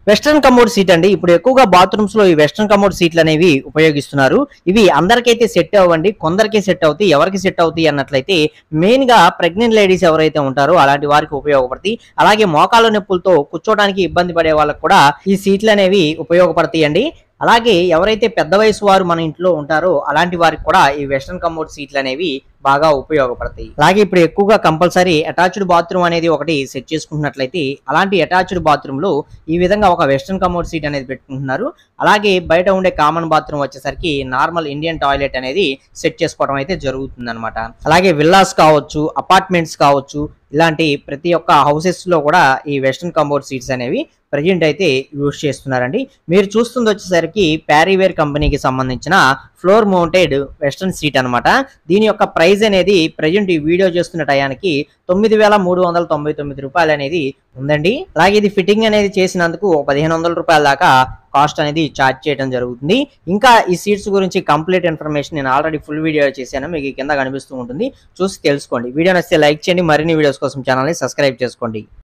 Western commode seat అండి. ఇప్పుడు ఎక్కువగా బాత్రూమ్స్ లో ఈ వెస్ట్రన్ కమోడ్ సీట్లు అనేవి ఉపయోగిస్తున్నారు. ఇవి అందరికైతే సెట్ అవ్వండి, కొందరికి సెట్ అవుతాయి. ఎవరికి సెట్ అవుతాయి అన్నట్లయితే మెయిన్ గా ప్రెగ్నెంట్ లేడీస్ ఎవరైతే ఉంటారో అలాంటి వారికి ఉపయోగపడతాయి. అలాగే మోకాళ్ళ నొప్పులతో కూర్చోడానికి ఇబ్బంది పడే వాళ్ళకి కూడా ఈ సీట్లు అనేవి ఉపయోగపడతాయి అండి. అలాగే ఎవరైతే పెద్ద వయసు వారు మన ఇంట్లో ఉంటారో అలాంటి వారికి కూడా ఈ వెస్ట్రన్ కమోడ్ సీట్లు అనేవి బాగా ఉపయోగపడతాయి. అలాగే ఇప్పుడు ఎక్కువగా కంపల్సరీ అటాచ్డ్ బాత్రూమ్ అనేది ఒకటి సెట్ చేసుకుంటున్నట్లయితే అలాంటి అటాచ్డ్ బాత్రూమ్ లో ఈ విధంగా ఒక వెస్ట్రన్ కమోడ్ సీట్ అనేది పెట్టుకుంటున్నారు. అలాగే బయట ఉండే కామన్ బాత్రూమ్ వచ్చేసరికి నార్మల్ ఇండియన్ టాయిలెట్ అనేది సెట్ చేసుకోవడం అయితే జరుగుతుంది అనమాట. అలాగే విల్లాస్ కావచ్చు, అపార్ట్మెంట్స్ కావచ్చు, ఇలాంటి ప్రతి ఒక్క హౌసెస్ లో కూడా ఈ వెస్ట్రన్ కమోడ్ సీట్స్ అనేవి ప్రజెంట్ అయితే యూజ్ చేస్తున్నారండి. మీరు చూస్తుంది వచ్చేసరికి ప్యారీవేర్ కంపెనీకి సంబంధించిన ఫ్లోర్ మౌంటెడ్ వెస్ట్రన్ సీట్ అనమాట. దీని యొక్క ప్రైస్ అనేది ప్రజెంట్ ఈ వీడియో చేస్తున్న టయానికి 9,399 రూపాయలు అనేది ఉందండి. అలాగే ఇది ఫిట్టింగ్ అనేది చేసినందుకు 1,500 రూపాయల దాకా కాస్ట్ అనేది ఛార్జ్ చేయడం జరుగుతుంది. ఇంకా ఈ సీట్స్ గురించి కంప్లీట్ ఇన్ఫర్మేషన్ నేను ఆల్రెడీ ఫుల్ వీడియో చేశాను, మీకు కింద కనిపిస్తూ ఉంటుంది, చూసి తెలుసుకోండి. వీడియో నచ్చితే లైక్ చేయండి, మరిన్ని వీడియోస్ కోసం ఛానల్ని సబ్స్క్రైబ్ చేసుకోండి.